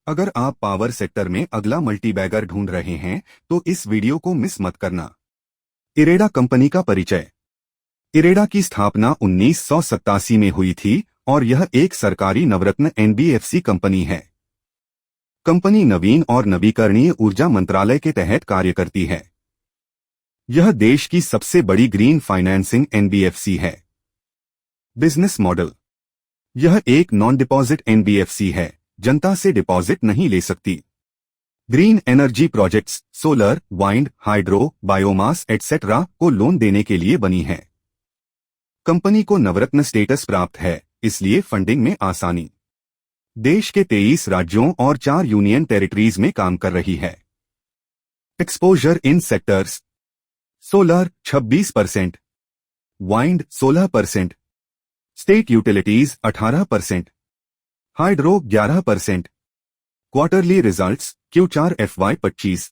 अगर आप power sector में अगला मल्टीबैगर ढूंढ रहे हैं तो इस वीडियो को मिस मत करना। इरेडा कंपनी का परिचय। इरेडा की स्थापना 1987 में हुई थी और यह एक सरकारी नवरत्न एनबीएफसी कंपनी है। कंपनी नवीन और नवीकरणीय ऊर्जा मंत्रालय के तहत कार्य करती है। यह देश की सबसे बड़ी ग्रीन फाइनेंसिंग एनबीएफसी है। Business model. यह एक नॉन डिपॉजिट एनबीएफसी है, जनता से डिपॉजिट नहीं ले सकती। Green energy projects, solar, wind, hydro, biomass etcetera को लोन देने के लिए बनी है। कंपनी को नवरत्न स्टेटस प्राप्त है, इसलिए फंडिंग में आसानी। देश के 23 राज्यों और 4 यूनियन टेरिटरीज में काम कर रही है। Exposure in sectors. Solar 26%, wind 16%, state utilities 18%, hydro 11%। Quarterly results Q4 FY25।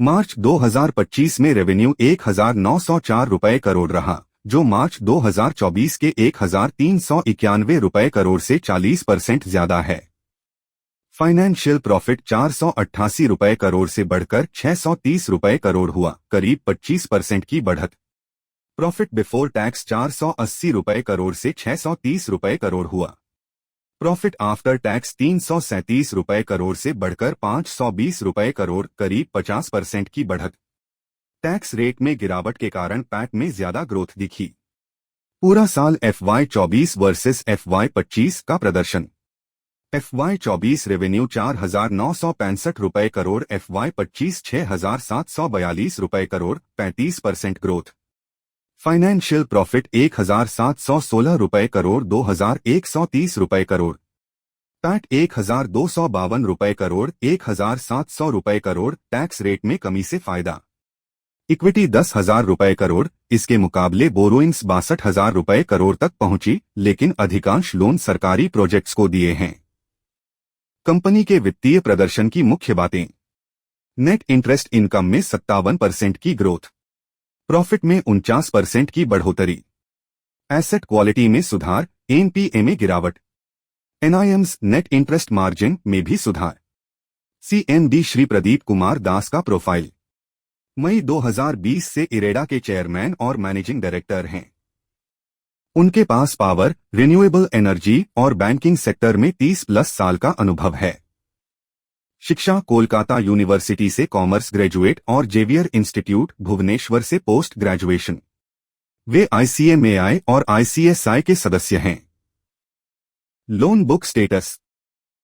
मार्च 2025 में रेवेन्यू 1904 रुपए करोड़ रहा, जो मार्च 2024 के 1391 रुपए करोड़ से 40% ज्यादा है। फाइनेंशियल प्रॉफिट 488 रुपए करोड़ से बढ़कर 630 रुपए करोड़ हुआ, करीब 25% की बढ़त। प्रॉफिट बिफोर टैक्स 480 रुपए करोड़ से 630 रुपए करोड़ हुआ। प्रॉफिट आफ्टर टैक्स 337 रुपए करोड़ से बढ़कर 520 रुपए करोड़, करीब 50% की बढ़त। टैक्स रेट में गिरावट के कारण पैट में ज्यादा ग्रोथ दिखी। पूरा साल FY24 वर्सेस FY25 का प्रदर्शन। FY24 रेवेन्यू 4,965 रुपए करोड़, FY25 6,742 रुपए करोड़, 35% ग्रोथ। फाइनेंशियल प्रॉफिट 1,716 रुपए करोड़, 2,130 रुपए करोड़। पैट 1,252 रुपए करोड़, 1,700 रुपए करोड़, टैक्स रेट में कमी से फायदा। इक्विटी 10,000 रुपए करोड़, इसके मुकाबले बोरोइंग्स 62,000 रुपए करोड़ तक पहुंची, लेकिन अधिकांश लोन सरकारी प्रोजेक्ट्स को दिए हैं। कंपनी के वित्तीय प्रदर्शन की मुख्य बातें। नेट इंटरेस्ट इनकम में 57% की ग्रोथ। प्रॉफिट में 49% की बढ़ोतरी। एसेट क्वालिटी में सुधार, एनपीए में गिरावट। एनआईएम्स नेट इंटरेस्ट मार्जिन में भी सुधार। सीएमडी श्री प्रदीप कुमार दास का प्रोफाइल। मई 2020 से इरेडा के चेयरमैन और मैनेजिंग डायरेक्टर हैं। उनके पास पावर, रिन्यूएबल एनर्जी और बैंकिंग सेक्टर में 30+ साल का अनुभव है। शिक्षा कोलकाता यूनिवर्सिटी से कॉमर्स ग्रेजुएट और जेवियर इंस्टीट्यूट भुवनेश्वर से पोस्ट ग्रेजुएशन। वे ICMAI और ICSI के सदस्य हैं। Loan book status.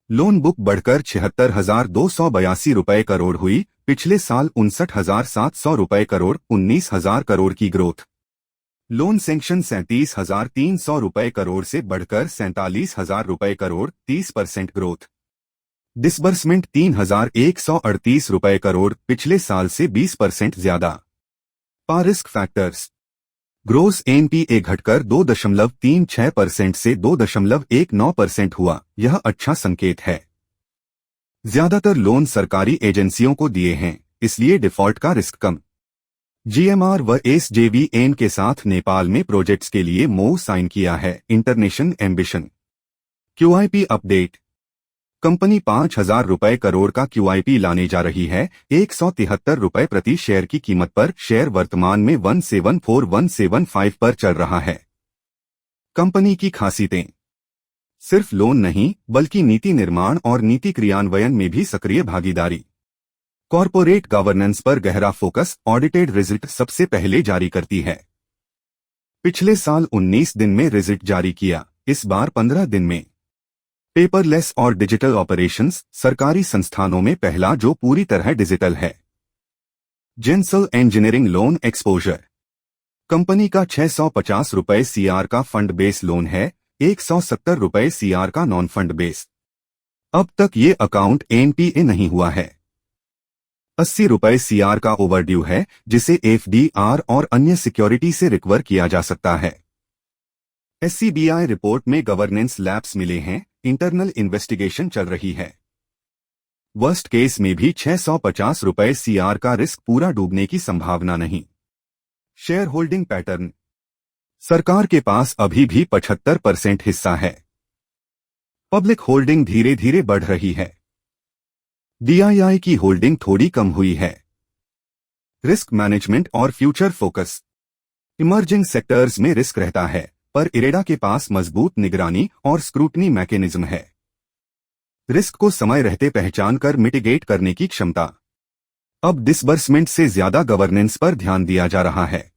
Loan book बढ़कर 76,282 रुपए करोड़ हुई, पिछले साल 59,700 रुपए करोड़, 19,000 करोड़ की ग्रोथ। लोन सैंक्शन 37,300 रुपए करोड़ से बढ़कर 47,000 रुपए करोड़, 30% ग्रोथ। डिसबर्समेंट 3,138 रुपए करोड़, पिछले साल से 20% ज्यादा। पारिस्क फैक्टर्स। ग्रोस एनपीए घटकर 2.36% से 2.19% हुआ, यह अच्छा संकेत है। ज्यादातर लोन सरकारी एजेंसियों को दिए हैं, इसलिए डिफॉल्ट का रिस्क कम। GMR व SJVN के साथ नेपाल में प्रोजेक्ट्स के लिए MOU साइन किया है। International ambition. QIP update. Company 5,000 रुपए करोड़ का QIP लाने जा रही है। 173 रुपए प्रति शेयर की कीमत पर शेयर वर्तमान में 174-175 पर चल रहा है। कंपनी की खासियतें। सिर्फ लोन नहीं, बल्कि नीति निर्माण और नीति क्रियान्वयन में भी सक्रिय भागीदारी। कॉरपोरेट गवर्नेंस पर गहरा फोकस, ऑडिटेड रिजल्ट सबसे पहले जारी करती है। पिछले साल 19 दिन में रिजल्ट जारी किया, इस बार 15 दिन में। पेपरलेस और डिजिटल ऑपरेशंस, सरकारी संस्थानों में पहला जो पूरी तरह डिजिटल है। जेंसल इंजीनियरिंग लोन एक्सपोजर। कंपनी का 650 रुपए CR का फंड बेस लोन है, 170 रुपए CR का नॉन फंड बेस। अब तक ये अकाउंट एनपीए नहीं हुआ है। 80 रुपए CR का ओवरड्यू है, जिसे FDR और अन्य सिक्योरिटी से रिकवर किया जा सकता है। SCBI रिपोर्ट में गवर्नेंस लैप्स मिले हैं, इंटरनल इन्वेस्टिगेशन चल रही है। वर्स्ट केस में भी 650 रुपए CR का रिस्क पूरा डूबने की संभावना नहीं। Share holding pattern. सरकार के पास अभी भी 75% हिस्सा है। पब्लिक होल्डिंग धीरे धीरे बढ़ रही है। DII की होल्डिंग थोड़ी कम हुई है। रिस्क मैनेजमेंट और फ्यूचर फोकस। इमर्जिंग सेक्टर्स में रिस्क रहता है, पर इरेडा के पास मजबूत निगरानी और स्क्रूटनी मैकेनिज्म है। रिस्क को समय रहते पहचान कर मिटिगेट करने की क्षमता। अब डिसबर्समेंट से ज्यादा गवर्नेंस पर ध्यान दिया जा रहा है।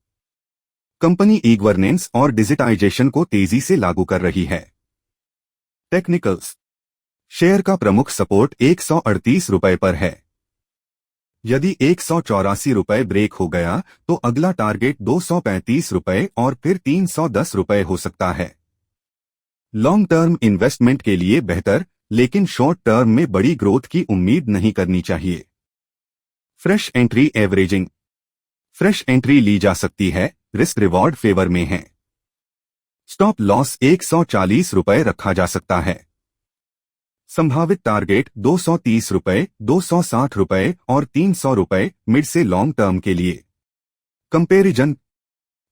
कंपनी ई गवर्नेंस और डिजिटाइजेशन को तेजी से लागू कर रही है। टेक्निकल्स। शेयर का प्रमुख सपोर्ट 138 रुपए पर है। यदि 184 रुपए ब्रेक हो गया तो अगला टारगेट 235 रुपए और फिर 310 रुपए हो सकता है। लॉन्ग टर्म इन्वेस्टमेंट के लिए बेहतर, लेकिन शॉर्ट टर्म में बड़ी ग्रोथ की उम्मीद नहीं करनी चाहिए। Fresh entry averaging. Fresh entry ली जा सकती है, रिस्क रिवॉर्ड फेवर में है। स्टॉप लॉस 140 रुपए रखा जा सकता है। संभावित टारगेट 230 रुपए, 260 रुपए और 300 रुपए मिड से लॉन्ग टर्म के लिए। कंपेरिजन।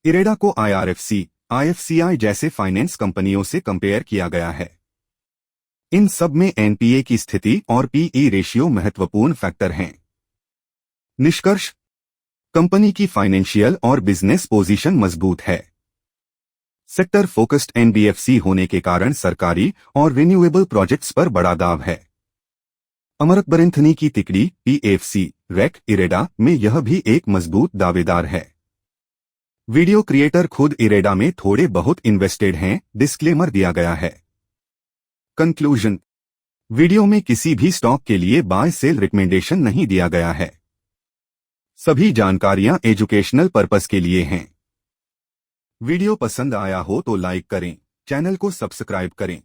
इरेडा को IRFC, IFCI जैसे फाइनेंस कंपनियों से कंपेयर किया गया है। इन सब में NPA की स्थिति और PE रेशियो महत्वपूर्ण फैक्टर हैं। निष्कर्ष। कंपनी की फाइनेंशियल और बिजनेस पोजीशन मजबूत है। सेक्टर फोकस्ड NBFC होने के कारण सरकारी और रिन्यूएबल प्रोजेक्ट्स पर बड़ा दाव है। अमरकबर एंथनी की तिकड़ी PFC, REC, इरेडा में यह भी एक मजबूत दावेदार है। वीडियो क्रिएटर खुद इरेडा में थोड़े बहुत इन्वेस्टेड हैं, डिस्क्लेमर दिया गया है। कंक्लूजन। वीडियो में किसी भी स्टॉक के लिए बाय सेल रिकमेंडेशन नहीं दिया गया है। सभी जानकारियां एजुकेशनल पर्पस के लिए हैं। वीडियो पसंद आया हो तो लाइक करें, चैनल को सब्सक्राइब करें।